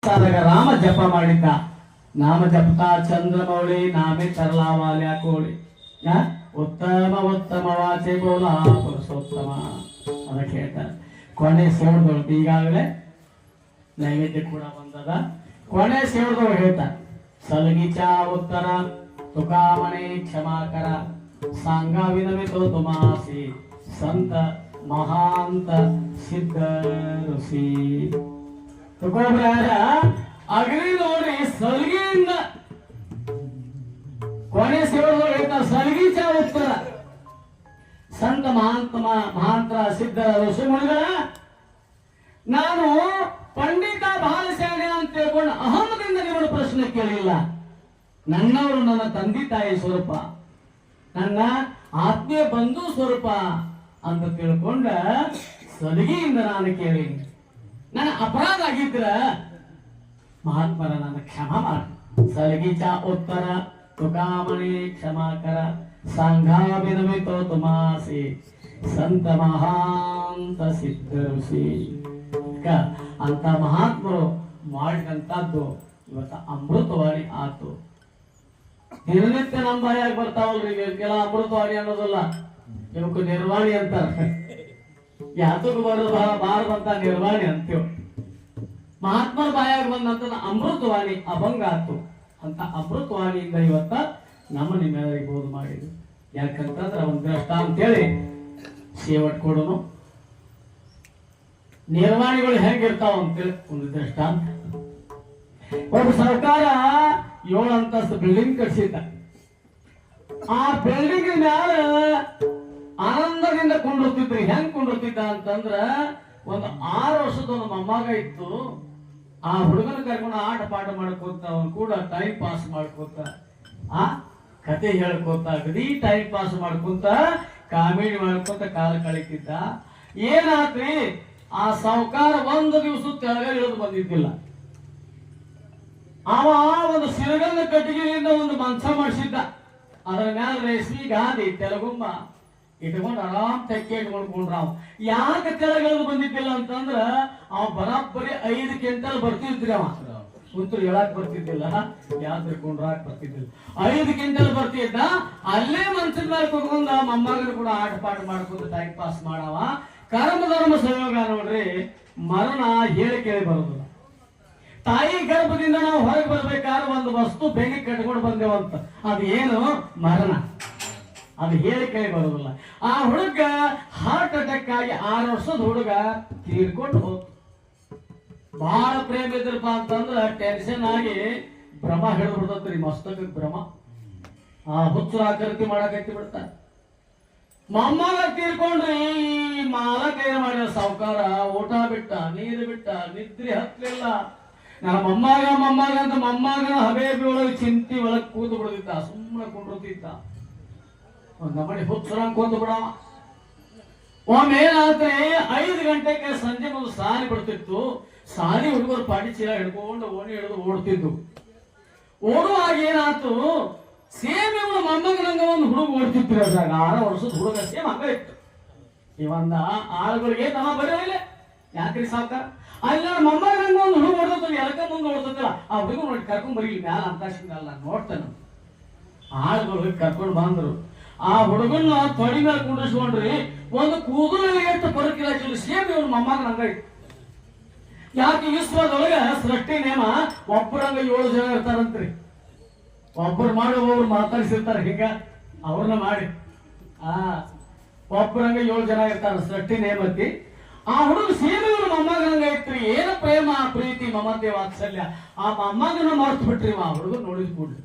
ರಾಮ ಜಪ ಮಾಡಿದ್ದ. ನಾಮ ಜಪತಾ ಚಂದ್ರಮೌಳಿ ನಾಮೆ ತರಲಾವಾಲ್ಯ ಕೋಳಿ ಉತ್ತಮ ಉತ್ತಮ ವಾಚೆ ಬೋಲ ಪುರುಷೋತ್ತಮ ಅದಕ್ಕೆ ಹೇಳ್ತಾರೆ. ಕೊನೆ ಸೇವದೊಳಗೆ ಈಗಾಗಲೇ ನೈವೇದ್ಯ ಕೂಡ ಬಂದದ. ಕೊನೆ ಸೇವದೊಳಗೆ ಹೇಳ್ತಾರೆ ಸಲಗಿಚಾ ಉತ್ತರ ತುಕಾಮಣಿ ಕ್ಷಮಾಕರ ಸಾಂಗಾವಿನಮಿತೋ ತುಮಾಸಿ ಸಂತ ಮಹಾಂತ ಸಿದ್ಧ ಋಷಿ. ತುಕೋಬ್ರಾರ ಅಗ್ನಿ ನೋಡಿ ಸಲ್ಗಿಯಿಂದ ಕೊನೆ ಸೇವದೊಳಗೆ ಹೇಳ್ತಾರೆ ಸಲಗಿಚ ಉತ್ತರ ಸಂತ ಮಹಾಂತ ಸಿದ್ಧ ಋಷಿ ಮುನಿಗಳ ನಾನು ಪಂಡಿತ ಬಾಲಶಾಲೆ ಅಂತ ತಿಳ್ಕೊಂಡು ಅಹಮದಿಂದ ನಿಮ್ಮನ್ನು ಪ್ರಶ್ನೆ ಕೇಳಿಲ್ಲ. ನನ್ನವರು ನನ್ನ ತಂದೆ ತಾಯಿ ಸ್ವರೂಪ, ನನ್ನ ಆತ್ಮೀಯ ಬಂಧು ಸ್ವರೂಪ ಅಂತ ತಿಳ್ಕೊಂಡ ಸಲಿಗೆಯಿಂದ ನಾನು ಕೇಳೀನಿ. ನನ್ನ ಅಪರಾಧ ಆಗಿದ್ರ ಮಹಾತ್ಮರ ನನ್ನ ಕ್ಷಮ ಮಾಡಿ. ಸಲಿಗಿಚ ಉತ್ತರ ತುಕಾಮಣಿ ಕ್ಷಮಾಕರ ಸಂಘಾಭಿನಮಿತೋ ತುಮಾಸಿ ಸಂತ ಮಹಾಂತ ಸಿದ್ಧ ಋಷಿ. ಅಂತ ಮಹಾತ್ಮರು ಮಾಡಿದಂತದ್ದು ಇವತ್ತ ಅಮೃತವಾಣಿ ಆತು. ದಿನನಿತ್ಯ ನಮ್ಮ ಬಾಯಾಗಿ ಬರ್ತಾವಲ್ರಿ ಕೆಲ ಅಮೃತವಾಣಿ ಅನ್ನೋದಲ್ಲ, ಇವಕ್ಕೆ ನಿರ್ವಾಣಿ ಅಂತಾರೆ. ಯಾತಕ್ಕೆ ಬರೋದು ಬಾರದಂತ ನಿರ್ವಾಣಿ ಅಂತೀವ್. ಮಹಾತ್ಮರ ಬಾಯಾಗಿ ಬಂದಂತ ಅಮೃತವಾಣಿ ಅಭಂಗ ಆತು. ಅಂತ ಅಮೃತವಾಣಿಯಿಂದ ಇವತ್ತ ನಮ್ಮ ನಿಮ್ಮೆಲ್ಲರಿಗೆ ಬೋಧ ಮಾಡಿದ್ರು. ಯಾಕಂತಂದ್ರೆ ಒಂದು ಕಷ್ಟ ಅಂತೇಳಿ ಸೇವಟ್ ಕೊಡೋನು ನಿರ್ವಾಣಿಗಳು ಹೆಂಗಿರ್ತಾವ ಅಂತೇಳಿ ಒಂದು ದೃಷ್ಟಾಂತ. ಒಬ್ಬ ಸರ್ಕಾರ 7 ಅಂತಸ್ತು ಬಿಲ್ಡಿಂಗ್ ಕಟ್ಸಿದ್ದ. ಆ ಬಿಲ್ಡಿಂಗ್ ಮ್ಯಾಲ ಆನಂದದಿಂದ ಕೊಂಡಿರ್ತಿದ್ರಿ. ಹೆಂಗ್ ಕೊಂಡಿರ್ತಿದ್ದ ಅಂತಂದ್ರ ಒಂದು 6 ವರ್ಷದ ಒಂದು ಮೊಮ್ಮಗ ಇತ್ತು. ಆ ಹುಡುಗನ ಕರ್ಕೊಂಡು ಆಟ ಪಾಠ ಮಾಡ್ಕೋತ ಅವನು ಕೂಡ ಟೈಮ್ ಪಾಸ್ ಮಾಡ್ಕೋತ ಆ ಕತೆ ಹೇಳ್ಕೋತ ಅಗದಿ ಟೈಮ್ ಪಾಸ್ ಮಾಡ್ಕೊಂತ ಕಾಮಿಡಿ ಮಾಡ್ಕೊಂತ ಕಾಲ ಕಳೀತಿದ್ದ. ಏನಾತ್ರಿ ಆ ಸಾವುಕಾರ ಒಂದು ದಿವಸ ತೆಳಗ ಇಳಿದು ಬಂದಿದ್ದಿಲ್ಲ. ಅವ ಒಂದು ಸಿರಗಂದ ಕಟ್ಟಿಗೆಯಿಂದ ಒಂದು ಮಂಚ ಮಾಡಿಸಿದ್ದ. ಅದರ ಮ್ಯಾಲ ರೇಷ್ಮಿ ಗಾದಿ ತೆಲಗುಂಬ ಇಟ್ಕೊಂಡು ಆರಾಮ್ ತೆಕ್ಕೆ ಇಟ್ಕೊಂಡ್ಕೊಂಡ್ರ. ಅವ್ ಯಾಕೆ ತೆಳಗಿಳಿದು ಬಂದಿದ್ದಿಲ್ಲ ಅಂತಂದ್ರ ಅವ ಬರಾಬ್ಬರಿ 5 ಕ್ವಿಂಟಲ್ ಬರ್ತಿದ್ರಿ. ಅವ ಕುಂತ್ರು ಹೇಳಕ್ ಬರ್ತಿದ್ದಿಲ್ಲ, ಯಾವ್ದು ಕೊಂಡ್ರಾಕ್ ಬರ್ತಿದ್ದಿಲ್ಲ. 5 ಕ್ವಿಂಟಲ್ ಬರ್ತಿದ್ದ. ಅಲ್ಲೇ ಮಂಚದ ಮೇಲೆ ಕುತ್ಕೊಂಡ ಮೊಮ್ಮಗನ ಕೂಡ ಆಟ ಪಾಠ ಮಾಡ್ಕೊಂಡು ಟೈಮ್ ಪಾಸ್ ಮಾಡವ. ಕರ್ಮ ಧರ್ಮ ಸಂಯೋಗ ನೋಡ್ರಿ, ಮರಣ ಹೇಳಿ ಕೇಳಿ ಬರೋದಿಲ್ಲ. ತಾಯಿ ಗರ್ಭದಿಂದ ನಾವು ಹೊರಗೆ ಬರ್ಬೇಕಾದ್ರೆ ಒಂದು ವಸ್ತು ಬೆಂಕಿ ಕಟ್ಕೊಂಡು ಬಂದೇವಂತ, ಅದು ಏನು ಮರಣ. ಅದು ಹೇಳಿ ಕೇಳಿ ಬರೋದಿಲ್ಲ. ಆ ಹುಡುಗ ಹಾರ್ಟ್ ಅಟ್ಯಾಕ್ ಆಗಿ 6 ವರ್ಷದ ಹುಡುಗ ತೀರ್ಕೊಂಡು ಹೋಗ್ತು. ಬಹಳ ಪ್ರೇಮ ಇದ್ರಪ್ಪ ಅಂತಂದ್ರ ಟೆನ್ಷನ್ ಆಗಿ ಭ್ರಮ ಹಿಡಿದು ಬಿಡ್ತತ್ರಿ, ಮಸ್ತಕ ಭ್ರಮ. ಆ ಹುಚ್ಚರ ಆಕೃತಿ ಮಾಡಕತ್ತಿ ಬಿಡ್ತಾರ. ಮೊಮ್ಮಗ ತೀರ್ಕೊಂಡ್ರಿ. ಮಾಲಕ ಏನ್ ಮಾಡ್ಯಾರ ಸಾವುಕಾರ, ಊಟ ಬಿಟ್ಟ, ನೀರು ಬಿಟ್ಟ, ನಿದ್ರೆ ಹತ್ತಲಿಲ್ಲ. ನನ್ನ ಮೊಮ್ಮಗ ಅಂತ ಮೊಮ್ಮಗನ ಹಬೇಬಿ ಒಳಗೆ ಚಿಂತಿ ಒಳಗೆ ಕೂತು ಬಿಡುತ್ತಿದ್ದ. ಸುಮ್ಮನೆ ಕುಂಡಿರ್ತಿದ್ದ. ಒಂದ್ ನಮನಿ ಹುಚ್ಚರಂಗ್ ಕೊಂದು ಬಿಡವ. ಒಮ್ಮೆ ಏನಾದ್ರೆ 5 ಗಂಟೆಗೆ ಸಂಜೆ ಒಂದು ಸಾರಿ ಬಿಡ್ತಿತ್ತು. ಸಾರಿ ಹುಡುಗರು ಪಾಟಿ ಚೀಲ ಹಿಡ್ಕೊಂಡು ಓಣಿ ಹಿಡಿದು ಓಡ್ತಿದ್ದು. ಓಡುವಾಗ ಏನಾಯ್ತು, ಸೇಮ್ ಇವನು ಮೊಮ್ಮಗನಂಗ ಒಂದು ಹುಡುಗ ಓಡ್ತಿತ್ತು. ಅದ್ರಾಗ 6 ವರ್ಷದ ಹುಡುಗ ಸೇಮ್ ಹಂಗ ಇತ್ತು. ಇವಂದ ಆಳುಗಳಿಗೆ ತಮ್ಮ ಬರೋಲ್ಲ. ಯಾಕ್ರಿ ಸಾವುಕಾರ ಅಲ್ಲಿ ಮೊಮ್ಮಗನಂಗ ಒಂದು ಹುಡುಗ ಓಡ್ತ ಎಲಕ ಮುಂದೆ ಓಡ್ತಿಲ್ಲ. ಆ ಹುಡುಗ ನೋಡಿ ಕರ್ಕೊಂಡ್ ಬರೀ ಮ್ಯಾಲ ಅಂತಾಶಿಂಗಲ್ಲ ನೋಡ್ತಾನ. ಆಳುಗಳು ಕರ್ಕೊಂಡು ಬಂದ್ರು. ಆ ಹುಡುಗನ ತೊಡಿ ಮೇಲೆ ಕುಂಡಿಸ್ಕೊಂಡ್ರಿ. ಒಂದು ಕೂದಲಿಗೆ ಎಷ್ಟು ಬರಕಿಲ್ಲ. ಸೇಮ್ ಇವನು ಮೊಮ್ಮಗನಂಗ ಇತ್ತು. ಯಾಕೆ ವಿಶ್ವದೊಳಗ ಸೃಷ್ಟಿ ನೇಮ ಒಬ್ಬರಂಗ 7 ಜನ ಇರ್ತಾರಂತ್ರಿ. ಒಬ್ಬರು ಮಾಡಿ ಒಬ್ಬರು ಮಾತಾಡಿಸಿರ್ತಾರ. ಹಿಂಗ ಅವ್ರನ್ನ ಮಾಡಿ ಒಬ್ಬರಂಗ 7 ಜನ ಇರ್ತಾರ ಸೃಷ್ಟಿ ನೇಮತಿ. ಆ ಹುಡುಗ ಸೇವೆಗಳು ಮೊಮ್ಮಗನಂಗ ಇತ್ರಿ. ಏನ ಪ್ರೇಮ, ಪ್ರೀತಿ, ಮಮತೆ, ವಾತ್ಸಲ್ಯ. ಆ ಮೊಮ್ಮಗನ ಮರ್ತು ಬಿಟ್ರಿ. ಆ ಹುಡುಗ ನೋಡಿದ್ ಕೂಡ್ಲಿ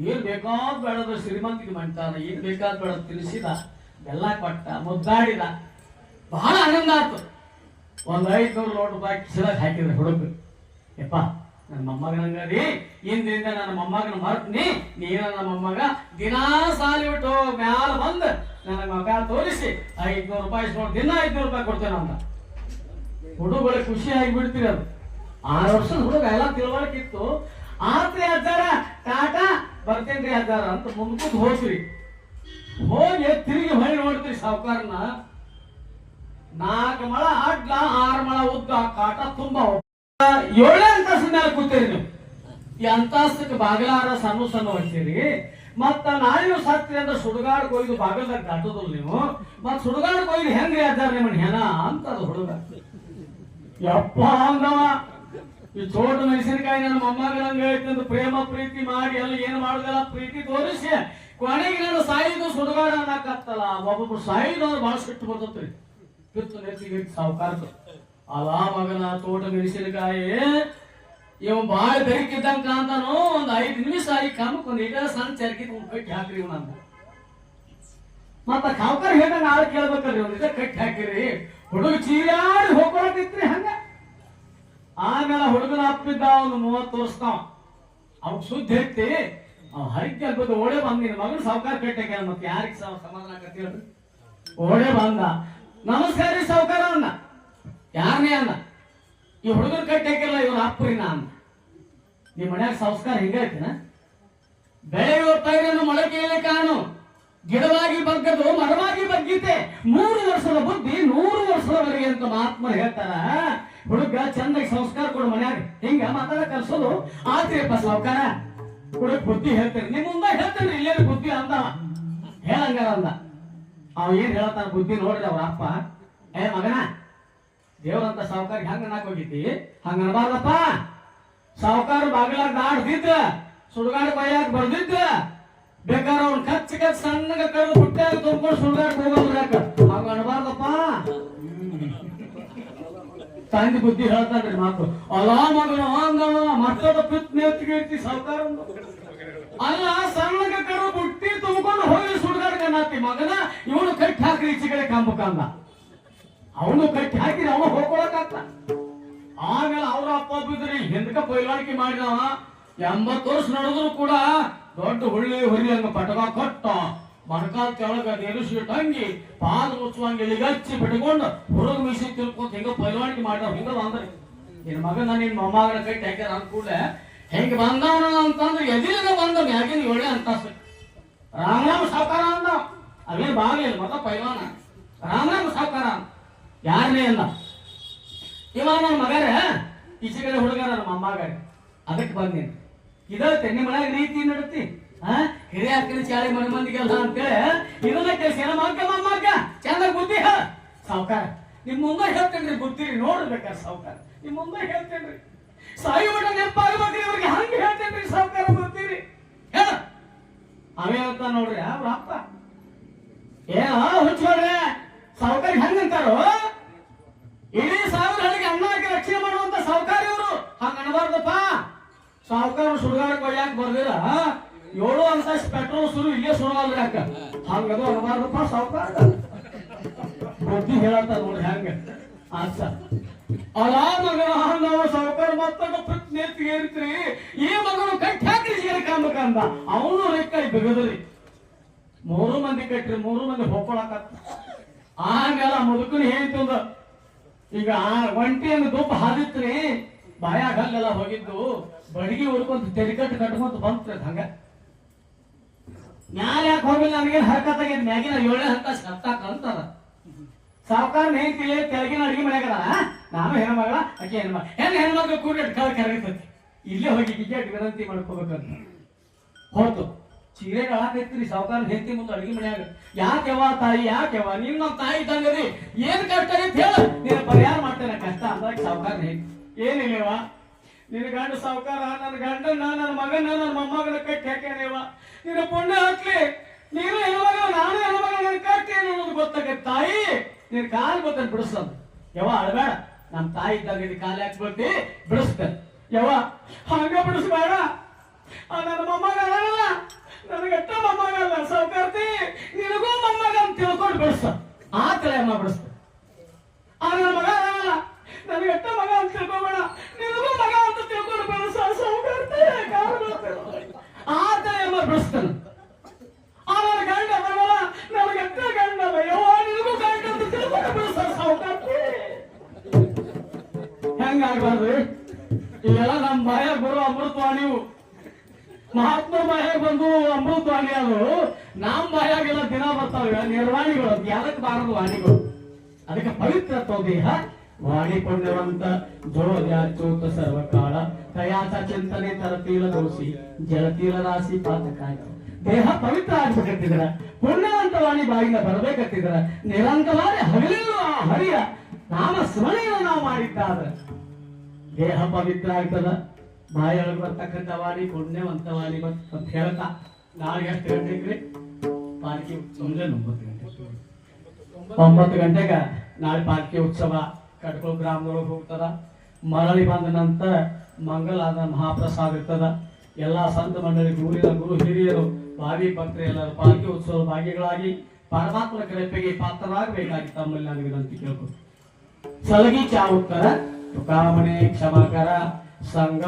ಏನ್ ಬೇಕಾದ್ ಬೇಡದ ಶ್ರೀಮಂತಿಗೆ ಮಾಡ್ತಾರ, ಏನ್ ಬೇಕಾದ್ ಬೇಡ ತಿಳಿಸಿದ, ಬೆಲ್ಲ ಕೊಟ್ಟ, ಮುದ್ದಾಡಿದ. ಬಹಳ ಆನಂದ ಆಯ್ತು. ಒಂದು 500 ರೂಪಾಯಿ ಕಿಸದಾಗ ಹಾಕಿದ್ರೆ ಹುಡುಗ, ಯಪ್ಪ ನನ್ನ ಮೊಮ್ಮಗನಂಗ ರೀ, ಇಂದ್ರಿಂದ ನನ್ನ ಮೊಮ್ಮಗನ ಮರ್ತ್ನಿ, ನೀನ ನನ್ನ ಮೊಮ್ಮಗ ದಿನಾ ಸಾಲಿ ಬಿಟ್ಟು ಮ್ಯಾಲ ಬಂದ್ ನನ್ನ ಮಗ ತೋರಿಸಿ 500 ರೂಪಾಯಿ ಇಸ್ಕೊಂಡು ದಿನ 500 ರೂಪಾಯಿ ಕೊಡ್ತೇನೆ ಅಂತ. ಹುಡುಗಳೆ ಖುಷಿ ಆಗಿಬಿಡ್ತೀರಿ. ಅದು 6 ವರ್ಷದ ಹುಡುಗ ಎಲ್ಲ ತಿಳುವಳಿಕಿತ್ತು. ಆತ್ರಿ ಅಜ್ಜಾರ ಟಾಟಾ ಬರ್ತೇನ್ರಿ ಅಜ್ಜಾರ ಅಂತ ಮುಂದ್ಕೂತ್ ಹೋಗ್ರಿ. ಹೋಗಿ ತಿರುಗಿ ಹೊಳಿ ನೋಡ್ತೀರಿ ಸಾವುಕಾರನ. 4 ಮೊಳ ಅಡ್ಲ 6 ಮೊಳ ಉದ್ದ ಕಾಟ ತುಂಬ 7 ತಾಸು ಮೇಲೆ ಕೂತೀರಿ ನೀವು ಈ ಅಂತಸ್ತಕ್ಕೆ ಬಾಗಿಲಾರ ಸಣ್ಣ ಸಣ್ಣ ಹಚ್ಚಿರಿ ಮತ್ತ ನಾಳೆ ಸತ್ರಿ ಅಂದ್ರೆ ಸುಡುಗಾಡ್ ಕೊಯ್ದು ಬಾಗಲ್ದಾಗ ದಾಟೋದಿಲ್ಲ ನೀವು ಮತ್ ಸುಡುಗಾಡ್ ಕೊಯ್ದು ಹೆಂಗ್ರಿ ಅದಾರ ನಿಮ್ಮನ್ ಹೆಣ ಅಂತ ಅದು ಹುಡುಗ ಯಪ್ಪ ಅಂದವ ಈ ಚೋಟ ಮೆಣಸಿನಕಾಯಿ ನನ್ನ ಮೊಮ್ಮಗನಂಗ ಹೇಳ್ತಂದು ಪ್ರೇಮ ಪ್ರೀತಿ ಮಾಡಿ ಎಲ್ಲ ಏನ್ ಮಾಡುದಲ್ಲ ಪ್ರೀತಿ ತೋರಿಸಿ ಕೊನೆಗೆ ನಾನು ಸಾಯಿದು ಸುಡುಗಾಡ ಅನ್ನಕತ್ತಲ್ಲ ಒಬ್ಬೊಬ್ರು ಸಾಯಿದವ್ರು ಬಹಳ ಸಿಟ್ಟು ಬರ್ತತ್ರಿ ಪಿತ್ತು ನೆತ್ತಿಗೆ ಸಾವುಕಾರ್ದು ಅಲ್ಲ ಮಗನ ತೋಟ ಮೆಣಸಿನಕಾಯಿ ಇವ್ ಬಾಳ್ ಬೆರಕಿದ್ದಂಗ ಕಾಂತಾನು ಒಂದ್ 5 ನಿಮಿಷ ಆಗಿ ಕಾಮಕ್ ಒಂದ್ ಇಡ ಸಣ್ಣ ಚರ್ಕಿ ಕಟ್ಟಿ ಹಾಕ್ರಿ ಇವ್ನಂತ ಮತ್ತ ಸಾವುಕಾರ ಹೇಳ್ದಂಗ ಆಳ್ ಕೇಳ್ಬೇಕಲ್ರಿ ಒಂದ್ ಇದ ಕಟ್ಟಿ ಹಾಕಿರಿ ಹುಡುಗ ಚೀರಾಡಿ ಹೋಗ್ಕೊಳತಿತ್ರಿ ಹಂಗ ಆಮೇಲೆ ಹುಡುಗನ ಅಪ್ಪಿದ್ದ ಒಂದು 30 ವರ್ಷತಾವ ಅವ್ ಸುದ್ದಿ ಐತಿ ಅವ್ ಹರಿಕೆ ಅಲ್ಬೋದು ಓಡೇ ಬಂದಿನ ಮಗನ ಸಾವುಕಾರ ಕಟ್ಟಾಕ ಮತ್ತೆ ಯಾರಿಗೆ ಸಮಾಧಾನ ಆಕತಿ ಹೇಳ್ರಿ ಓಡೇ ಬಂದ ನಮಸ್ಕಾರ ರೀ ಸಾವುಕಾರ ಅನ್ನ ಯಾರನೇ ಅನ್ನ ಈ ಹುಡುಗನ ಕಟ್ಟಾಕಿಲ್ಲ ಇವ್ರ ಅಪ್ಪರಿನ ಅನ್ನ ನಿಮ್ ಮನ್ಯಾಗ ಸಂಸ್ಕಾರ ಹಿಂಗೈತಿನ ಬೆಳೆಯುವ ಪೈರನ್ನು ಮೊಳಕೆಯಲ್ಲಿ ಕಾಣು ಗಿಡವಾಗಿ ಬಗ್ಗದು ಮರವಾಗಿ ಬಗ್ಗೀತೆ 3 ವರ್ಷದ ಬುದ್ಧಿ 100 ವರ್ಷದವರೆಗೆ ಅಂತ ಮಹಾತ್ಮರು ಹೇಳ್ತಾರ ಹುಡುಗ ಚಂದಾಗಿ ಸಂಸ್ಕಾರ ಕೊಡು ಮನ್ಯಾಗ ಹಿಂಗ ಮಾತಾಡ ಕಲ್ಸೋದು ಆತ್ರಿಯಪ್ಪ ಸಾವುಕಾರ ಹುಡುಗ ಬುದ್ಧಿ ಹೇಳ್ತೇನೆ ನಿಮ್ ಮುಂದೆ ಹೇಳ್ತೇನೆ ಇಲ್ಲೇ ಬುದ್ಧಿ ಅಂದ ಹೇಳಂಗಾರ ಅಂದ ಅವ ಏನ್ ಹೇಳ್ತಾನ ಬುದ್ಧಿ ನೋಡ್ರಿ ಅವ್ರ ಅಪ್ಪ ಏ ಮಗನ ದೇವ್ರಂತ ಸಾವುಕಾರ ಹೆಂಗ ನಾಕ್ ಹೋಗಿದ್ದಿ ಹಂಗ ಅನ್ಬಾರ್ದಪ್ಪ ಸಾವುಕಾರ ಬಾಗಿಲಾಗ ದಾಡ್ದಿದ್ರ ಸುಡುಗಾಡ ಬೈಯಾಗ ಬರ್ದಿದ್ರ ಬೇಕಾದ್ರೆ ಅವ್ನ ಕಚ್ಚ ಸಣ್ಣಗ ಕಳೆದು ಹುಟ್ಟಾಗ ತುಂಬ್ಕೊಂಡು ಸುಡುಗಾಡ ಹೋಗೋದ್ರ ಹಂಗ ಅನ್ಬಾರ್ದಪ್ಪ ತಂದೆ ಬುದ್ಧಿ ಹೇಳ್ತಾನ್ರಿ ಮಾತು ಅಲಾ ಮಗನ ಅಂದವ ಮತ್ತದ ಪಿತ್ ನೇತಿಗೆ ಸಾವುಕಾರ ಅಲ್ಲ ಸಣ್ಣಗ ಕರು ಬುಟ್ಟಿ ತುಂಬ್ಕೊಂಡು ಹೋಗಿ ಸುಡುಗಾಡ ಕಣ್ಣಾತಿ ಮಗನ ಇವನು ಕಟ್ಟಿ ಹಾಕ್ರಿ ಈಚೆ ಕಡೆ ಕಂಬಕಂದ ಅವನು ಕಟ್ಟಿ ಹಾಕಿರಿ ಅವನು ಹೋಗ್ಕೊಳಕಾಗ್ತ ಆಮೇಲೆ ಅವ್ರ ಅಪ್ಪ ಬಿದ್ರಿ ಹಿಂದಕ ಪೈಲಾಣಿಕೆ ಮಾಡಿದವ 80 ವರ್ಷ ನಡೆದ್ರು ಕೂಡ ದೊಡ್ಡ ಹುಳ್ಳಿ ಹುರಿ ಹಂಗ ಪಟಕ ಕೊಟ್ಟ ಮಣಕಾಲ್ ಕೆಳಗ ನೆರುಸಿ ತಂಗಿ ಪಾದ ಮುಚ್ಚುವಂಗ ಇಳಿಗಚ್ಚಿ ಬಿಟ್ಕೊಂಡು ಹುಡುಗ ಮೀಸಿ ತಿಳ್ಕೊಂತ ಹಿಂಗ ಪೈಲಾಣಿಕೆ ಮಾಡಿದ ಹಿಂಗ ಬಂದ್ರಿ ನಿನ್ ಮಗನ ನಿನ್ ಮೊಮ್ಮಗನ ಕಟ್ಟಿ ಹಾಕ್ಯಾರ ಅಂದ್ಕೂಡ್ಲೆ ಹೆಂಗ ಬಂದವನ ಅಂತಂದ್ರೆ ಎದಿಲಿನ ಬಂದ ಮ್ಯಾಗಿನ 7 ಅಂತಸ್ತು ರಾಮರಾಮ ಸಾವುಕಾರ ಅಂದ ಅವೇನ್ ಬಾಗಿಲ್ಲ ಮಗ ಪೈಲಾನ ರಾಮರಾಮ ಸಾವುಕಾರ ಯಾರನೇ ಅಲ್ಲ ಇವ ನನ್ನ ಮಗರ ಈಚೆ ಕಡೆ ಹುಡುಗರ ನಮ್ಮ ಮೊಮ್ಮಗಾರಿ ಅದಕ್ಕೆ ಬಂದೇನೆ ಇದತ್ತೆ ನಿಮ್ಮ ಮನ್ಯಾಗ ರೀತಿ ನಡತಿ ಹಿರಿಯ ಅಕ್ಕನ ಚಾಳಿ ಮನೆ ಮಂದಿಗೆಲ್ಲ ಅಂತೇಳಿ ಇದನ್ನ ಕೆಲಸ ಏನ ಮಕ್ಕ ಚಂದ ಬುದ್ಧಿ ಸಾವುಕಾರ ನಿಮ್ ಮುಂದೆ ಹೇಳ್ತೇನ್ರಿ ಬುದ್ಧಿ ನೋಡ್ಬೇಕಾರೆ ಸಾವುಕಾರ ನಿಮ್ ಮುಂದೆ ಹೇಳ್ತೇನ್ರಿ ಸಾಯಿ ಮಠ ನೆನಪಾಗಬೇಕ್ರಿ ಇವ್ರಿಗೆ ಹಂಗೆ ಹೇಳ್ತೇನ್ರಿ ಸಾವುಕಾರ ಬುದ್ಧಿರಿ ಹೇಳ ಅವೇನಂತ ನೋಡ್ರಿ ಅವ್ರ ಅಪ್ಪ ಏನ ಹುಚ್ಚೋಡ್ರೆ ಸಾವುಕಾರ ಹೆಂಗಂತಾರೋ ಇಡೀ 1000 ಹಳ್ಳಿಗೆ ಅನ್ನ ಹಾಕಿ ರಕ್ಷಣೆ ಮಾಡುವಂತ ಸಾವುಕಾರ ಇವರು ಹಂಗ ಅನ್ಬಾರ್ದಪ್ಪ ಸಾವುಕಾರ ಸುಡುಗಾಡಕ್ ಒಯ್ಯಾಕ ಬರ್ದಿರ 7 ಅಂತಸ್ ಪೆಟ್ರೋಲ್ ಸುರು ಇಲ್ಲೇ ಸುಡವಲ್ರಿ ಯಾಕ ಹಂಗದು ಅನ್ಬಾರ್ದಪ್ಪ ಸಾವುಕಾರ ಬುದ್ಧಿ ಹೇಳತ್ತ ನೋಡ್ರಿ ಹಂಗ ಅಚ್ಚ ಅಲಾ ಮಗನ ನಾವು ಸಾವುಕಾರ ಮತ್ತೊಂದು ಪ್ರಜ್ಞೆತ್ತಿಗೆ ಏರಿತ್ರಿ ಈ ಮಗನು ಕಟ್ಟಿ ಹಾಕಿ ಜೀರ ಕಾಮಕಂದ ಅವನು ರೆಕ್ಕಾಯಿ ಬಿಗದ್ರಿ 3 ಮಂದಿ ಕಟ್ರಿ 3 ಮಂದಿ ಹೋಗ್ಕೊಳಕತ್ತ ಆಮೇಲೆ ಮುದುಕನ ಹೇಳ್ತಂದ ಈಗ ಒಂಟಿಯನ್ನು ದುಪ್ಪ ಹಾದಿತ್ರಿ ಬಾಯಾಗ ಹಲ್ಲೆಲ್ಲ ಹೋಗಿದ್ದು ಬಡಿಗೆ ಉಡ್ಕೊಂತ ತೆರಿಕಟ್ಟು ಕಟ್ಕೊಂತ ಬಂತ್ರಿ ಹಂಗ ಮ್ಯಾಲ ಯಾಕೆ ಹೋಗಿಲ್ಲ ನನಗೇನು ಹರ್ಕತ್ತಾಗಿದ್ ಮ್ಯಾಗಿನ 7 ಹಂತ ಹತ್ತಾಕ ಅಂತಾರ ಸಾವುಕಾರ ಹೇಳ್ತಿಲ್ಲ ತೆಳಗಿನ ಅಡಿಗೆ ಮನ್ಯಾಗದ ನಾನು ಹೆಣ್ಮಗಳ ಆಕೆ ಹೆಣ್ಮಕ್ಳು ಕೂಡ ಕರಗತೈತಿ ಇಲ್ಲೇ ಹೋಗಿ ಗಿಜೆಟ್ ವಿನಂತಿ ಮಾಡ್ಕೋಬೇಕಂತ ಹೋತು ಚೀರೆ ಕಳಾಕೈತ್ರಿ ಸಾವುಕಾರ ಹೆಂಡತಿ ಮುಂದೆ ಅಡಿಗೆ ಮನ್ಯಾಗ ಯಾಕೆವ ತಾಯಿ ಯಾಕೆವ ನೀನ್ ನಮ್ಮ ತಾಯಿ ತಂಗರಿ ಏನ್ ಕಷ್ಟ ಐತಿ ಹೇಳ ನೀನು ಪರಿಹಾರ ಮಾಡ್ತೇನೆ ಕಷ್ಟ ಅಂದಾಗ ಸಾವುಕಾರ ಏನಿಲ್ಲವ ನಿನ್ನ ಗಂಡ ಸಾವುಕಾರ ನನ್ನ ಗಂಡನ ನನ್ನ ಮಗನ ನನ್ನ ಮೊಮ್ಮಗನ ಕಟ್ಟಿ ಹಾಕ್ಯಾನೇವ ನಿನ್ನ ಪುಣ್ಯ ಹಾಕ್ಲಿ ನೀನು ಹೆಣ್ಮಗ ನಾನು ಹೆಣ್ಮಗ ನನ್ನ ಕಟ್ಟಿ ಅನ್ನೋದು ಗೊತ್ತಾಗೈತೆ ತಾಯಿ ನಿನ್ ಕಾಲು ಗೊತ್ತ ಬಿಡಿಸೋದು ಯವ ಅಳಬೇಡ ನಮ್ಮ ತಾಯಿ ಇದ್ದಾಗ ಕಾಲು ಹಾಕ್ಬಿಡ್ತಿ ಬಿಡಿಸ್ತೇನೆ ಯವ ಹಂಗ ಬಿಡಿಸ್ಬೇಡ ನನ್ನ ಮೊಮ್ಮಗ ಅಲ್ಲ ನನಗಟ್ಟ ಮೊಮ್ಮಗ ಅಲ್ಲ ಸಾವುಕಾರ್ತಿ ನಿನಗೂ ಮೊಮ್ಮಗ ಅಂತ ತಿಳ್ಕೊಂಡು ಬಿಡಿಸ ಆ ತಲೆ ಅಮ್ಮ ಬಿಡಿಸ್ತ ನನ್ನ ಮಗ ಅಲ್ಲ ನನಗಟ್ಟ ಮಗ ಅಂತ ತಿಳ್ಕೊಬೇಡ ನಿನಗೂ ಮಗ ಅಂತ ತಿಳ್ಕೊಂಡು ಬಿಡಿಸ ಸಾವುಕಾರ್ತಿ ಆ ತಲೆ ಅಮ್ಮ ಬಿಡಿಸ್ತಾನ ಆ ನನ್ನ ಗಂಡ ಬರಲ್ಲ ನನಗಟ್ಟ ಗಂಡ ಯವ್ವ ನಿನಗೂ ಗಂಡ ಅಂತ ತಿಳ್ಕೊಂಡು ಬಿಡಿಸ ಸಾವುಕಾರ್ತಿ ಹೆಂಗಾಗ್ಬಾರ್ದು ಇವೆಲ್ಲ ನಮ್ಮ ಬಾಯ ಬರೋ ಅಮೃತವಾಣಿವು ಮಹಾತ್ಮ ಬಾಯಾಗ ಬಂದು ಅಮೃತವಾಣಿ ಅದು ನಮ್ಮ ಬಾಯಾಗೆಲ್ಲ ದಿನ ಬರ್ತಾವೆ ನಿರ್ವಾಣಿಗಳು ಯಾರಕ್ಕೆ ಬಾರದು ವಾಣಿಗಳು ಅದಕ್ಕೆ ಪವಿತ್ರ ದೇಹ ವಾಣಿ ಪುಣ್ಯವಂತ ಜೋಜ ಚೂತ ಸರ್ವಕಾಳ ತಯ वयाचा चिंतने तरतील दोषी जलतील राशी पातकाय ದೇಹ ಪವಿತ್ರ ಆಗ್ಬೇಕತ್ತಿದ್ರ ಪುಣ್ಯವಂತವಾಣಿ ಬಾಯಿಂದ ಬರ್ಬೇಕತ್ತಿದ್ರ ನಿರಂತರವಾಗಿ ಹಗಲಿಲ್ಲೂ ಆ ಹರಿಯ ನಾಮ ಸ್ಮರಣೆಯನ್ನು ನಾವು ಮಾಡಿದ್ದಾದ್ರೆ ದೇಹ ಪವಿತ್ರ ಆಗ್ತದ ಬಾಯೊಳಗೆ ಬರ್ತಕ್ಕಂಥ ವಾಣಿ ಪುಣ್ಯವಂತವಾಣಿ ಅಂತ ಹೇಳ್ತಾ ನಾಳೆ ಎಷ್ಟು ಗಂಟೆಗೆ ಪಾಲ್ಕಿ ಮುಂಜಾನೆ 9 ಗಂಟೆಗೆ ನಾಳೆ ಪಾಲ್ಕಿ ಉತ್ಸವ ಕಟ್ಕೋಳ ಗ್ರಾಮದೊಳಗೆ ಹೋಗ್ತದ ಮರಳಿ ಬಂದ ನಂತರ ಮಂಗಲಾದ ಮಹಾಪ್ರಸಾದ ಇರ್ತದ ಎಲ್ಲಾ ಸಂತ ಮಂಡಳಿ ಊರಿನ ಗುರು ಹಿರಿಯರು ಭಾವಿ ಭಕ್ತರು ಎಲ್ಲರೂ ಪಾಲ್ಕಿ ಉತ್ಸವ ಭಾಗಿಗಳಾಗಿ ಪರಮಾತ್ಮನ ಕೃಪೆಗೆ ಪಾತ್ರರಾಗಬೇಕಾಗಿ ತಮ್ಮಲ್ಲಿ ನಾನು ವಿನಂತಿ ಕೇಳ್ಬೋದು. ಸಲಗಿ ಚಾ ಉತ್ತರ ತುಕಾಮಣೆ ಕ್ಷಮಾಕರ ಸಂಘ